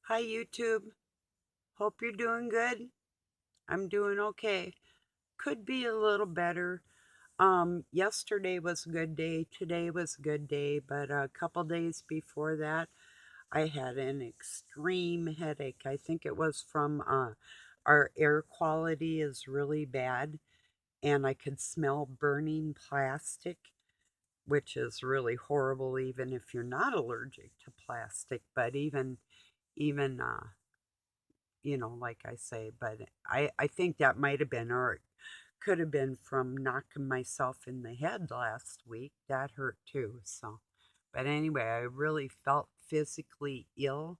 Hi, YouTube. Hope you're doing good. I'm doing okay. Could be a little better. Yesterday was a good day. Today was a good day, but a couple days before that, I had an extreme headache. I think it was from our air quality is really bad, and I could smell burning plastic, which is really horrible, even if you're not allergic to plastic. But even like I say, but I think that might have been, or it could have been from knocking myself in the head last week. That hurt too. So, but anyway, I really felt physically ill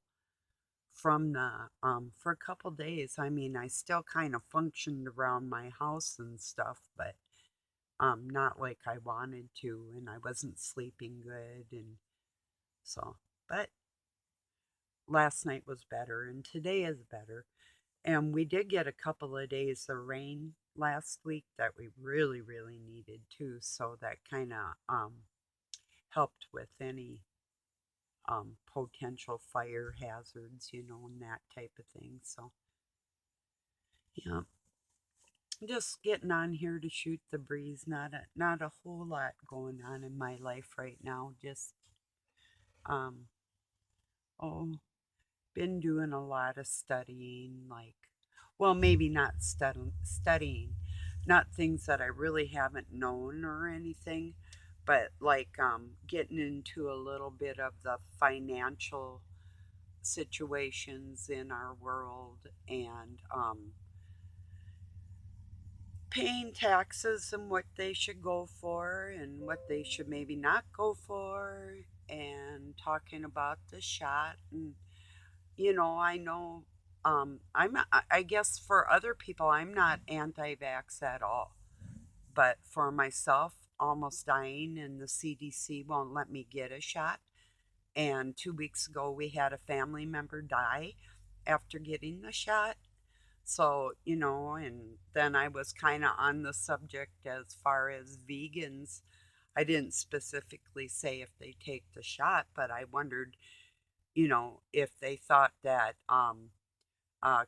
from the for a couple days. I mean, I still kind of functioned around my house and stuff, but not like I wanted to, and I wasn't sleeping good, and so. But last night was better, and today is better. And we did get a couple of days of rain last week that we really, really needed too. So that kind of helped with any potential fire hazards, and that type of thing. So, yeah, just getting on here to shoot the breeze. Not a whole lot going on in my life right now. Just um, oh, been doing a lot of studying, like, well, maybe not studying, not things that I really haven't known or anything, but like getting into a little bit of the financial situations in our world and paying taxes and what they should go for and what they should maybe not go for, and talking about the shot. And I know, I guess for other people, I'm not anti vax at all. But for myself, almost dying, and the CDC won't let me get a shot. And 2 weeks ago, we had a family member die after getting the shot. So, and then I was kind of on the subject as far as vegans. I didn't specifically say if they take the shot, but I wondered, if they thought that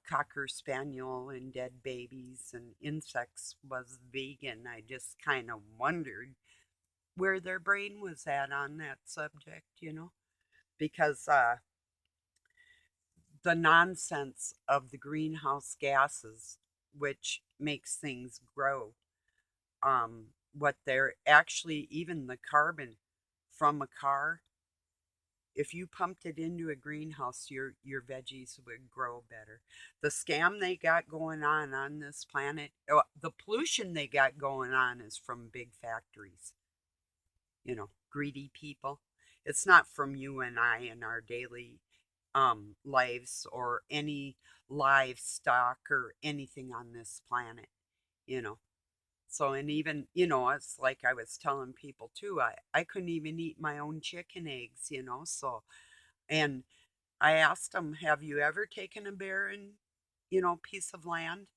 cocker spaniel and dead babies and insects was vegan. I just kind of wondered where their brain was at on that subject, because the nonsense of the greenhouse gases, which makes things grow, what they're actually, even the carbon from a car, if you pumped it into a greenhouse, your veggies would grow better. The scam they got going on this planet, the pollution they got going on is from big factories. Greedy people. It's not from you and I in our daily lives or any livestock or anything on this planet. You know, so, and even, it's like I was telling people too, I couldn't even eat my own chicken eggs, so, and I asked them, have you ever taken a barren, piece of land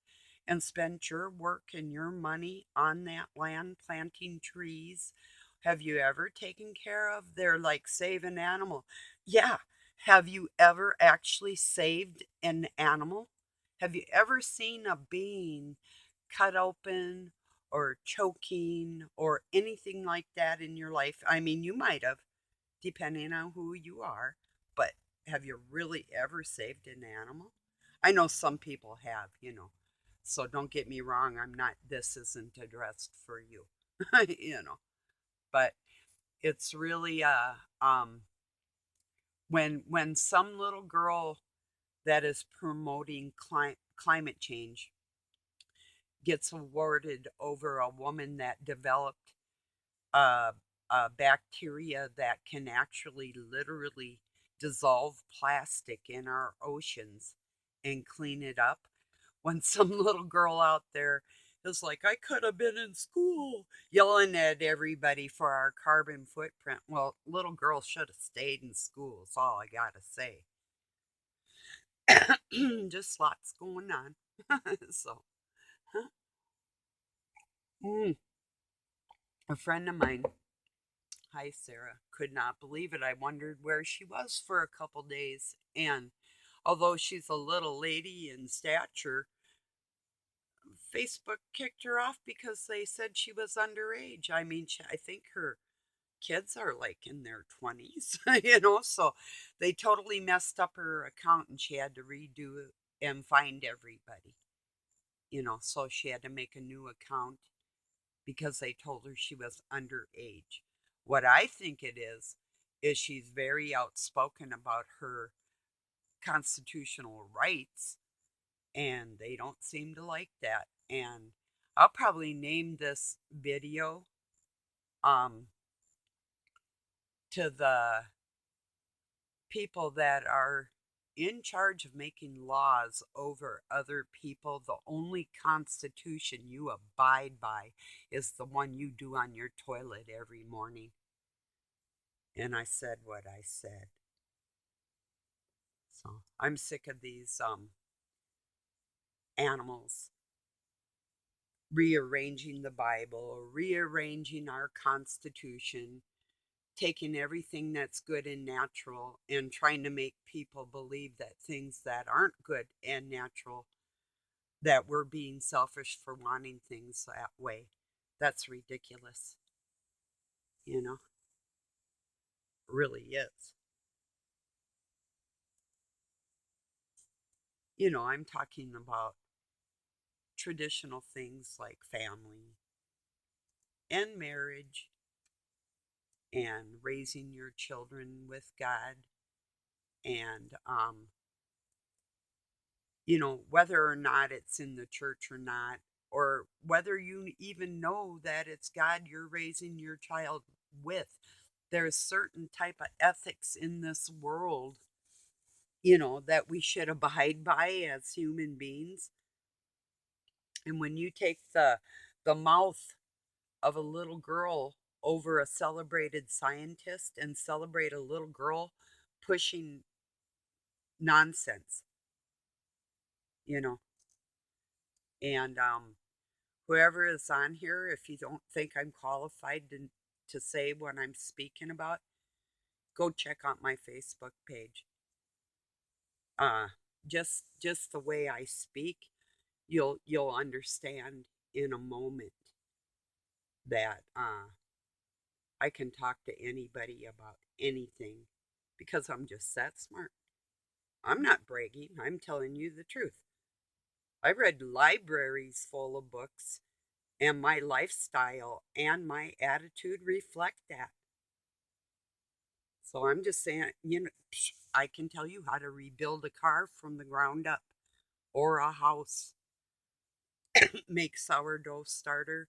and spent your work and your money on that land planting trees? Have you ever taken care of? They're like, save an animal. Yeah. Have you ever actually saved an animal? Have you ever seen a being cut open or choking or anything like that in your life? I mean, you might have, depending on who you are, but have you really ever saved an animal? I know some people have, so don't get me wrong. This isn't addressed for you, you know, but it's really, when some little girl that is promoting climate change gets awarded over a woman that developed a, a bacteria that can actually literally dissolve plastic in our oceans and clean it up. When some little girl out there is like, I could have been in school, yelling at everybody for our carbon footprint. Well, little girl should have stayed in school, is all I gotta say. Just lots going on. So, mm, a friend of mine, hi Sarah, could not believe it. I wondered where she was for a couple days. And Although she's a little lady in stature, Facebook kicked her off because they said she was underage. I mean, I think her kids are like in their 20s, so they totally messed up her account and she had to redo it and find everybody, so she had to make a new account because they told her she was underage. What I think it is she's very outspoken about her constitutional rights, and they don't seem to like that. And I'll probably name this video um, to the people that are in charge of making laws over other people. The only constitution you abide by is the one you do on your toilet every morning. And I said what I said. So I'm sick of these animals rearranging the Bible, rearranging our Constitution, taking everything that's good and natural and trying to make people believe that things that aren't good and natural, that we're being selfish for wanting things that way. That's ridiculous. You know, really is. I'm talking about traditional things like family and marriage and raising your children with God and whether or not it's in the church or not, or whether you even know that it's God you're raising your child with. There's certain type of ethics in this world, that we should abide by as human beings. And when you take the mouth of a little girl over a celebrated scientist and celebrate a little girl pushing nonsense, you know, and whoever is on here, if you don't think I'm qualified to say what I'm speaking about, go check out my Facebook page. Uh, just the way I speak, you'll understand in a moment that I can talk to anybody about anything because I'm just that smart. I'm not bragging. I'm telling you the truth. I read libraries full of books, and my lifestyle and my attitude reflect that. So I'm just saying, I can tell you how to rebuild a car from the ground up or a house, make sourdough starter,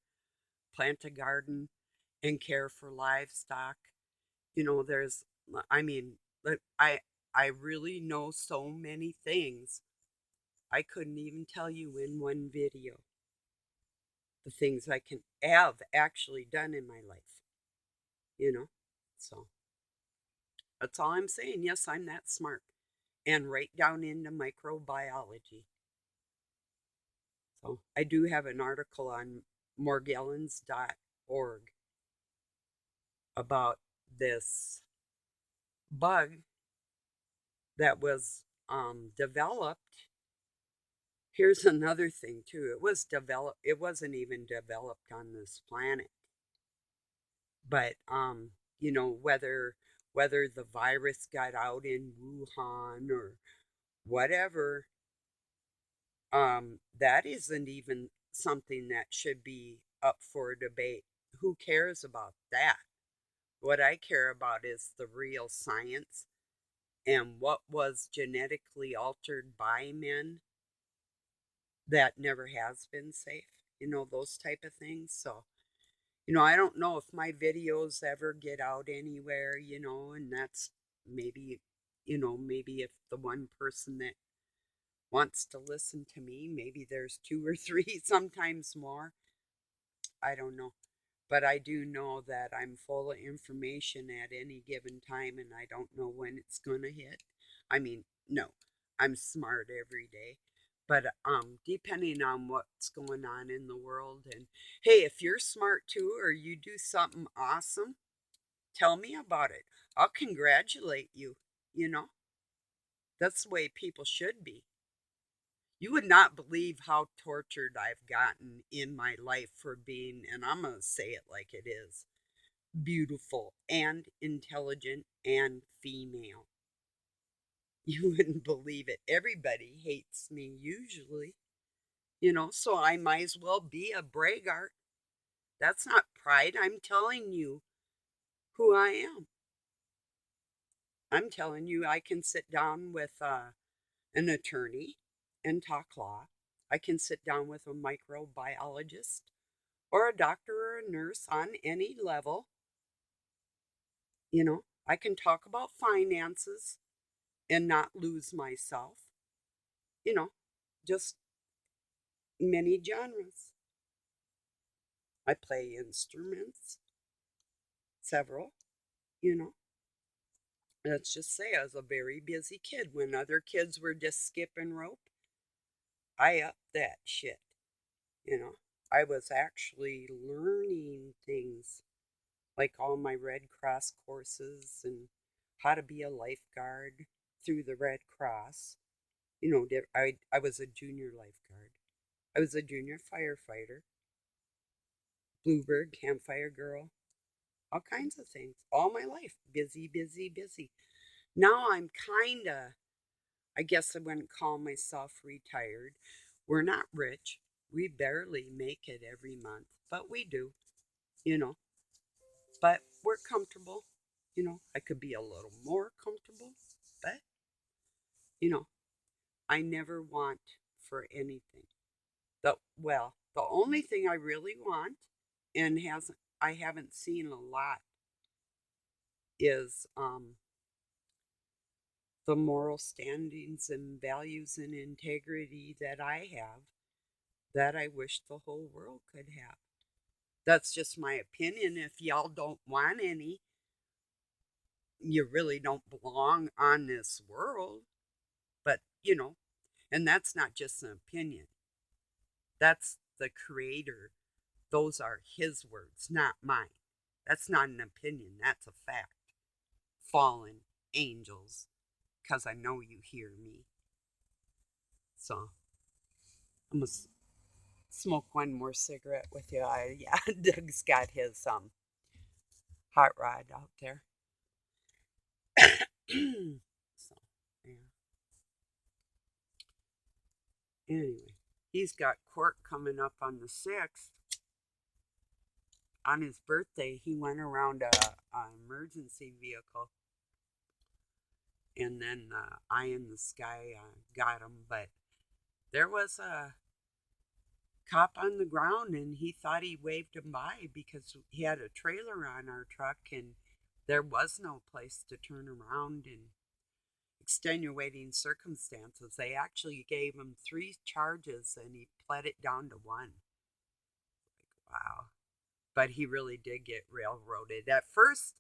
plant a garden, and care for livestock. There's, I mean, I really know so many things. I couldn't even tell you in one video the things I can have actually done in my life, you know? So that's all I'm saying. Yes, I'm that smart. And right down into microbiology. So I do have an article on morgellons.org about this bug that was developed. Here's another thing too. It was developed. It wasn't even developed on this planet, but whether the virus got out in Wuhan or whatever, that isn't even something that should be up for debate. Who cares about that? What I care about is the real science and what was genetically altered by men that never has been safe, those type of things. So, I don't know if my videos ever get out anywhere, and that's maybe, maybe if the one person that wants to listen to me, maybe there's two or three, sometimes more. I don't know. But I do know that I'm full of information at any given time and I don't know when it's going to hit. I mean, no, I'm smart every day. But depending on what's going on in the world, and hey, if you're smart too or you do something awesome, tell me about it. I'll congratulate you, you know. That's the way people should be. You would not believe how tortured I've gotten in my life for being, and I'm going to say it like it is, beautiful and intelligent and female. You wouldn't believe it. Everybody hates me usually, so I might as well be a braggart. That's not pride. I'm telling you who I am. I'm telling you I can sit down with an attorney and talk law. I can sit down with a microbiologist or a doctor or a nurse on any level. I can talk about finances and not lose myself. You know, just many genres. I play instruments, several, you know. Let's just say I was a very busy kid. When other kids were just skipping rope, I upped that shit, you know. I was actually learning things like all my Red Cross courses and how to be a lifeguard through the Red Cross. I was a junior lifeguard. I was a junior firefighter, Bluebird, Campfire Girl, all kinds of things. All my life. Busy, busy, busy. Now I'm kind of, I guess I wouldn't call myself retired. We're not rich. We barely make it every month, but we do, you know. But we're comfortable. I could be a little more comfortable, but, you know, I never want for anything. The only thing I really want and hasn't I haven't seen a lot is the moral standings and values and integrity that I have that I wish the whole world could have. That's just my opinion. If y'all don't want any, you really don't belong on this world. But, and that's not just an opinion. That's the creator. Those are his words, not mine. That's not an opinion. That's a fact. Fallen angels, because I know you hear me. So I'm going to smoke one more cigarette with you. Yeah, Doug's got his hot rod out there. So, yeah. Anyway, he's got court coming up on the 6th. On his birthday, he went around a emergency vehicle, and then Eye in the Sky got him. But there was a cop on the ground, and he thought he waved him by because he had a trailer on our truck, and there was no place to turn around. And extenuating circumstances, they actually gave him 3 charges, and he pled it down to 1. Wow. But he really did get railroaded. At first,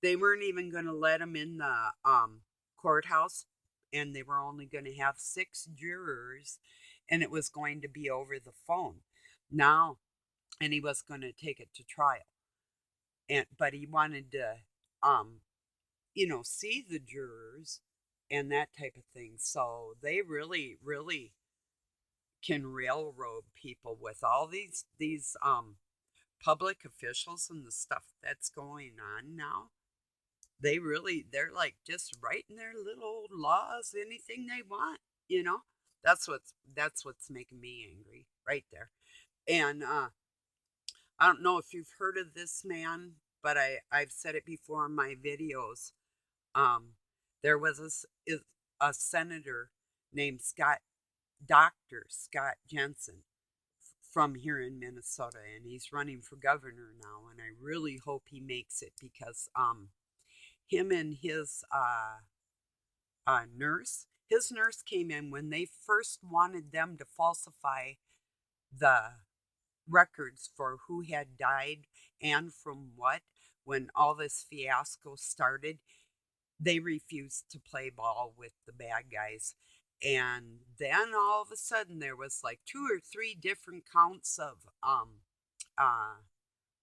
they weren't even going to let him in the courthouse, and they were only going to have 6 jurors, and it was going to be over the phone. Now, and he was going to take it to trial, but he wanted to, see the jurors and that type of thing. So they really, really can railroad people with all these public officials and the stuff that's going on now. They're like just writing their little laws, anything they want, you know. That's what's making me angry right there. And I don't know if you've heard of this man, but I've said it before in my videos. Um, there was a senator named Dr. Scott Jensen from here in Minnesota, and he's running for governor now, and I really hope he makes it because him and his nurse came in when they first wanted them to falsify the records for who had died and from what. When all this fiasco started, they refused to play ball with the bad guys. And then all of a sudden there was like 2 or 3 different counts of uh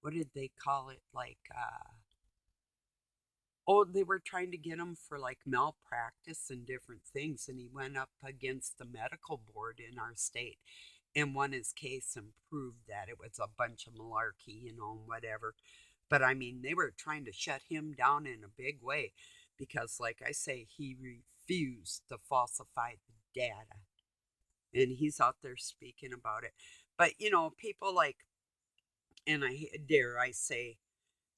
what did they call it, like Oh, they were trying to get him for like malpractice and different things, and he went up against the medical board in our state and won his case and proved that it was a bunch of malarkey, and whatever. But I mean, they were trying to shut him down in a big way because, like I say, he refused to falsify the data. And he's out there speaking about it. But, people like, and dare I say,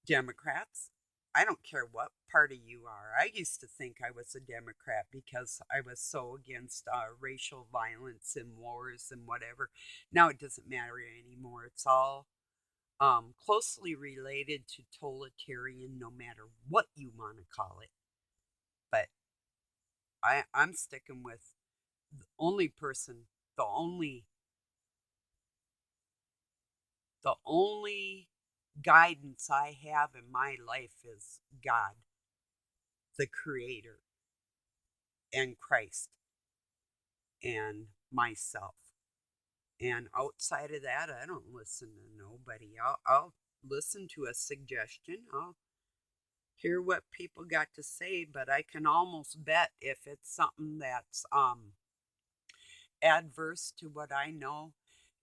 Democrats, I don't care what party you are. I used to think I was a Democrat because I was so against racial violence and wars and whatever. Now it doesn't matter anymore. It's all closely related to totalitarian, no matter what you want to call it. But I'm sticking with the only person, the only, the only guidance I have in my life is God, the Creator, and Christ, and myself. And outside of that, I don't listen to nobody. I'll listen to a suggestion. I'll hear what people got to say, but I can almost bet if it's something that's adverse to what I know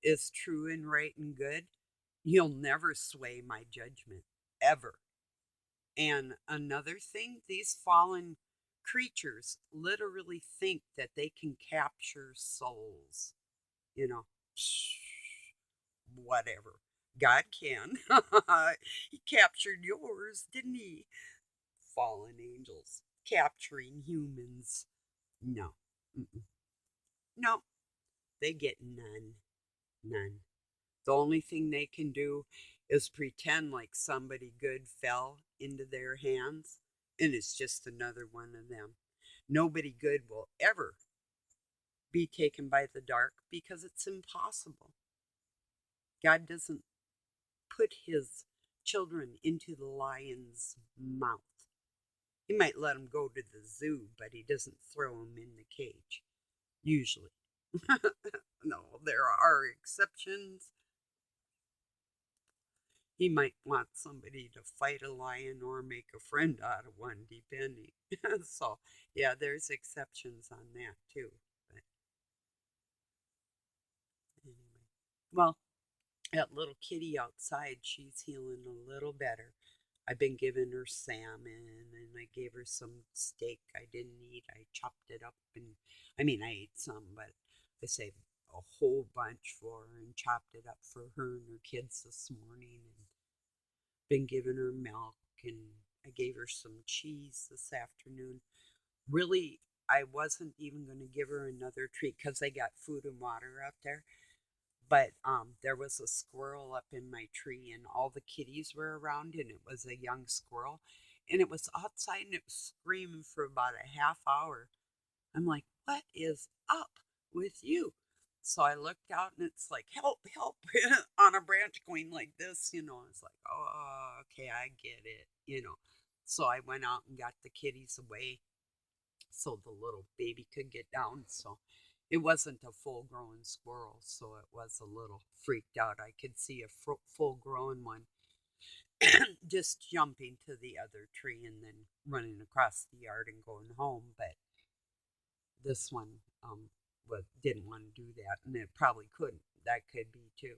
is true and right and good, you'll never sway my judgment ever. And another thing, these fallen creatures literally think that they can capture souls. You know, whatever. God can. He captured yours, didn't he? Fallen angels capturing humans. No. Mm-mm. No, they get none. None. The only thing they can do is pretend like somebody good fell into their hands, and it's just another one of them. Nobody good will ever be taken by the dark because it's impossible. God doesn't put his children into the lion's mouth. He might let them go to the zoo, but he doesn't throw them in the cage, usually. No, there are exceptions. He might want somebody to fight a lion or make a friend out of one, depending. So, yeah, there's exceptions on that too. But anyway, well, that little kitty outside, she's healing a little better. I've been giving her salmon and I gave her some steak I didn't eat. I chopped it up and, I mean, I ate some, but I saved a whole bunch for her and chopped it up for her and her kids this morning and been giving her milk and I gave her some cheese this afternoon. Really, I wasn't even going to give her another treat because I got food and water out there. But there was a squirrel up in my tree, and all the kitties were around, and it was a young squirrel, and it was outside, and it was screaming for about a half hour. I'm like, "What is up with you?" So I looked out, and it's like, "Help, help!" on a branch going like this. It's like, "Oh, okay, I get it." So I went out and got the kitties away so the little baby could get down. So it wasn't a full grown squirrel, so it was a little freaked out. I could see a full grown one just jumping to the other tree and then running across the yard and going home. But this one didn't want to do that, and it probably couldn't. That could be too,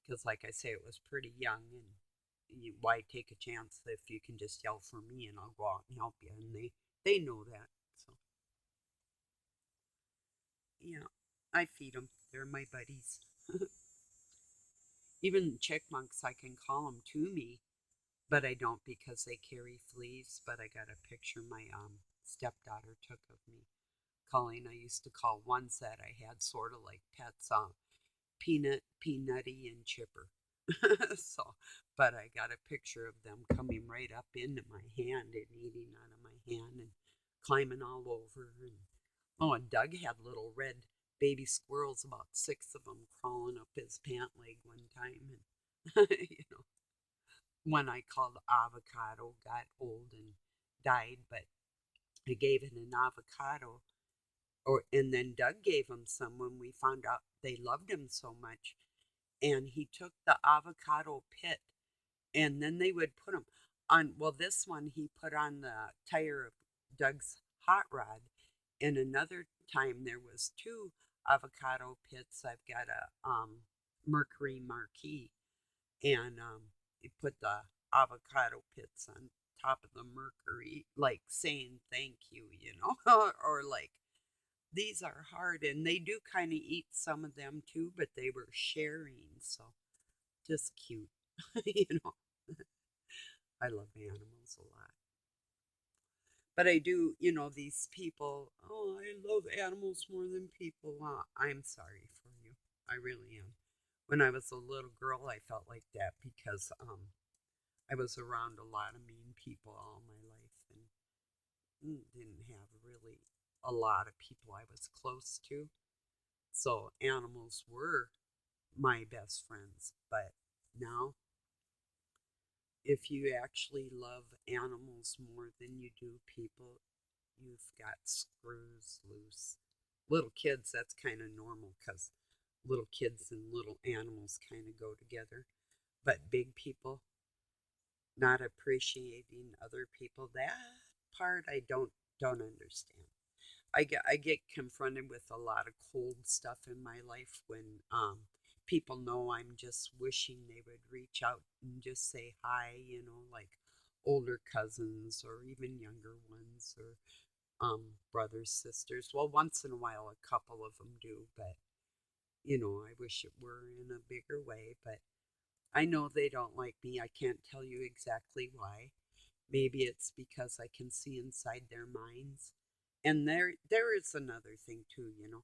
because like I say, it was pretty young, and why take a chance if you can just yell for me and I'll go out and help you, and they know that. So yeah, I feed them. They're my buddies. Even chickmunks, I can call them to me, but I don't because they carry fleas. But I got a picture my stepdaughter took of me calling. I used to call ones that I had sort of like pets, Peanut, Peanutty, and Chipper. So, but I got a picture of them coming right up into my hand and eating out of my hand and climbing all over. And Doug had little red baby squirrels, about six of them, crawling up his pant leg one time. And, one I called Avocado got old and died, but I gave it an avocado. And then Doug gave him some when we found out they loved him so much. And he took the avocado pit and then they would put them. well, this one he put on the tire of Doug's hot rod, and another time there was two avocado pits. I've got a Mercury Marquis, and he put the avocado pits on top of the Mercury, like saying thank you, you know, or like these are hard, and they do kind of eat some of them too, but they were sharing, so just cute, you know. I love animals a lot. But I do, you know, these people, oh, I love animals more than people. I'm sorry for you. I really am. When I was a little girl, I felt like that because I was around a lot of mean people all my life and didn't have really a lot of people I was close to. So animals were my best friends. But now, if you actually love animals more than you do people, you've got screws loose. Little kids, that's kind of normal because little kids and little animals kind of go together. But big people not appreciating other people, that part I don't understand. I get confronted with a lot of cold stuff in my life when people know I'm just wishing they would reach out and just say hi, you know, like older cousins or even younger ones or brothers, sisters. Well, once in a while, a couple of them do, but you know, I wish it were in a bigger way. But I know they don't like me. I can't tell you exactly why. Maybe it's because I can see inside their minds. And there is another thing too, you know.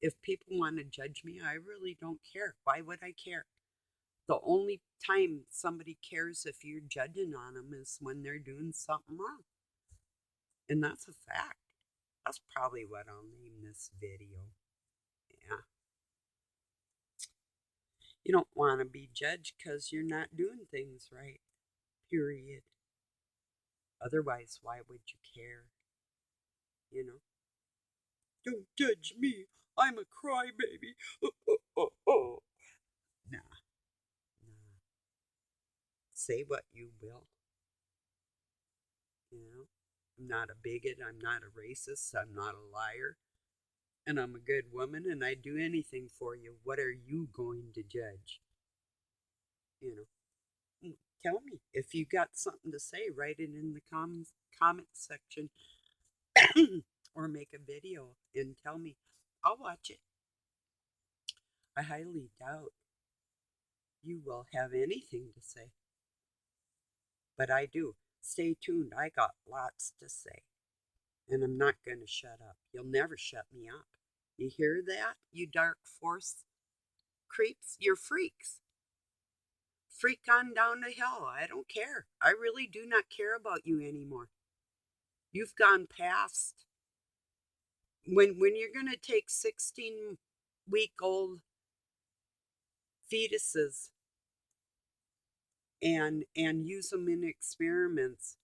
If people want to judge me, I really don't care. Why would I care? The only time somebody cares if you're judging on them is when they're doing something wrong. And that's a fact. That's probably what I'll name this video. Yeah. You don't want to be judged because you're not doing things right. Period. Otherwise, why would you care? You know? Don't judge me. I'm a crybaby. Oh. Nah, nah. Say what you will. You know? I'm not a bigot. I'm not a racist. I'm not a liar. And I'm a good woman and I'd do anything for you. What are you going to judge? You know? Tell me. If you got something to say, write it in the comment section or make a video and tell me. I'll watch it. I highly doubt you will have anything to say. But I do. Stay tuned. I got lots to say. And I'm not going to shut up. You'll never shut me up. You hear that, you dark force creeps? You're freaks. Freak on down to hell. I don't care. I really do not care about you anymore. You've gone past when you're going to take 16-week-old fetuses and use them in experiments,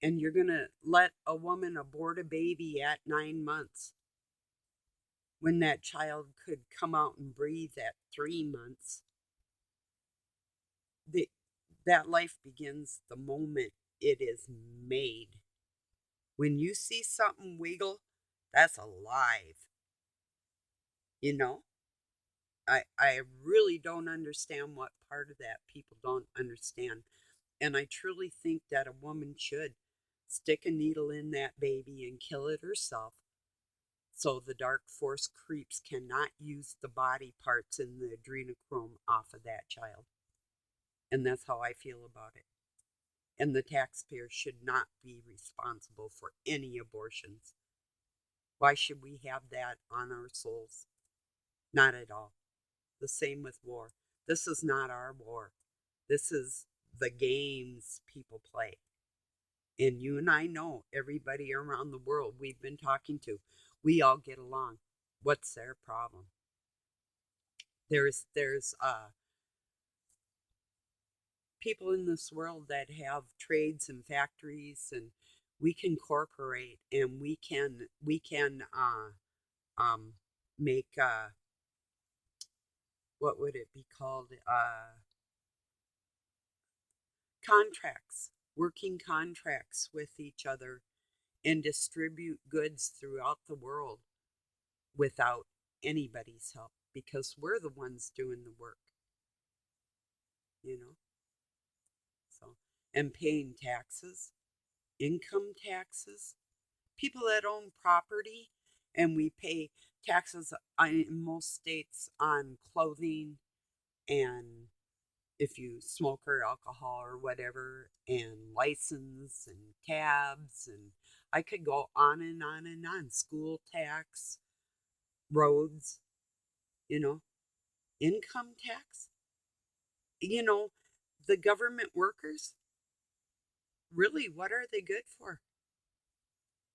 and you're going to let a woman abort a baby at 9 months when that child could come out and breathe at 3 months. the, that life begins the moment it is made. When you see something wiggle, that's alive. You know? I really don't understand what part of that people don't understand. And I truly think that a woman should stick a needle in that baby and kill it herself so the dark force creeps cannot use the body parts in the adrenochrome off of that child. And that's how I feel about it. And the taxpayer should not be responsible for any abortions. Why should we have that on our souls? Not at all. The same with war. This is not our war. This is the games people play. And you and I know everybody around the world we've been talking to, we all get along. What's their problem? There's people in this world that have trades and factories, and we can incorporate and we can make what would it be called, contracts working contracts with each other and distribute goods throughout the world without anybody's help because we're the ones doing the work, you know? So, and paying taxes, income taxes, people that own property, and we pay taxes in most states on clothing and if you smoke or alcohol or whatever, and license and cabs, and I could go on and on and on. School tax, roads, you know, income tax, you know, the government workers, really, what are they good for?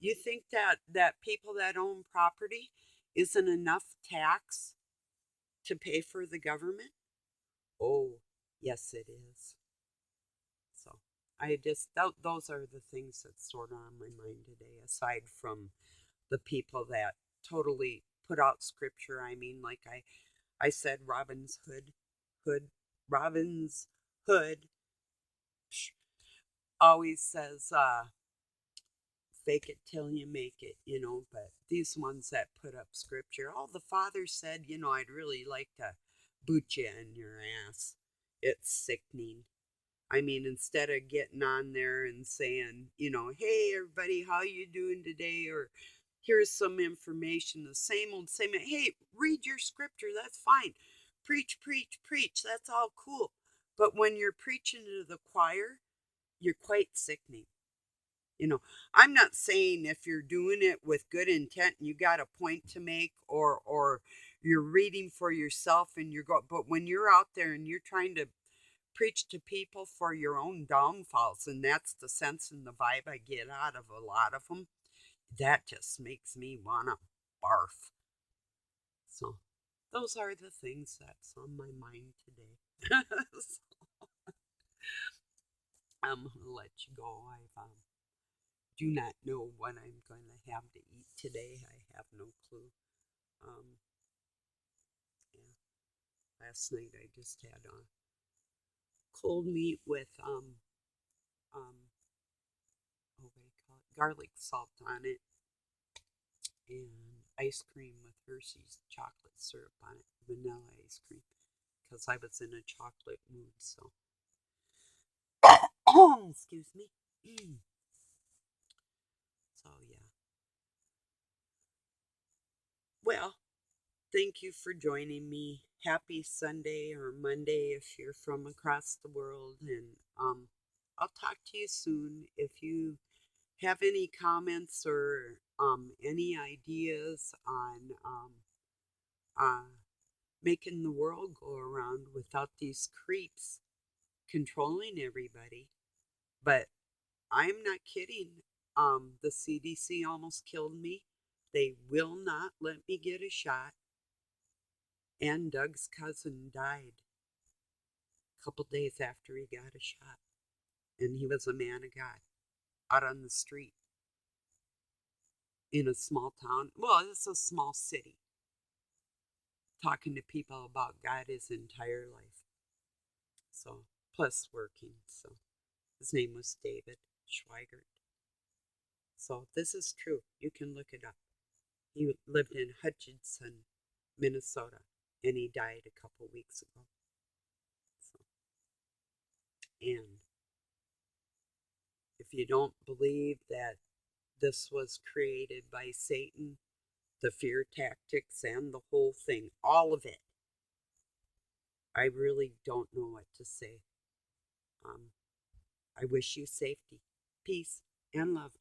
You think that people that own property isn't enough tax to pay for the government? Oh, yes, it is. So I just, those are the things that's sort of on my mind today, aside from the people that totally put out scripture. I mean, like I said, Hood, Robin's Hood always says, fake it till you make it, you know, but these ones that put up scripture, oh, the father said, you know, I'd really like to boot you in your ass. It's sickening. I mean, instead of getting on there and saying, you know, hey everybody, how you doing today? Or here's some information, the same old same. Hey, read your scripture. That's fine. Preach, preach, preach. That's all cool. But when you're preaching to the choir, you're quite sickening. You know, I'm not saying if you're doing it with good intent and you got a point to make, or you're reading for yourself and you're going, but when you're out there and you're trying to preach to people for your own downfalls, and that's the sense and the vibe I get out of a lot of them, that just makes me want to barf. So those are the things that's on my mind today. So I'm going to let you go. I do not know what I'm going to have to eat today. I have no clue. Um, yeah, last night I just had cold meat with um, oh, what do you call it? Garlic salt on it, and ice cream with Hershey's chocolate syrup on it, vanilla ice cream, because I was in a chocolate mood. So, excuse me. So yeah. Well, thank you for joining me. Happy Sunday or Monday if you're from across the world, and I'll talk to you soon. If you have any comments or any ideas on uh, making the world go around without these creeps controlling everybody. But I'm not kidding. The CDC almost killed me. They will not let me get a shot. And Doug's cousin died a couple days after he got a shot. And he was a man of God out on the street in a small town. Well, it's a small city, talking to people about God his entire life. So, plus working. So, his name was David Schweigert. So, this is true. You can look it up. He lived in Hutchinson, Minnesota, and he died a couple weeks ago. So, and if you don't believe that this was created by Satan, the fear tactics and the whole thing, all of it, I really don't know what to say. I wish you safety, peace, and love.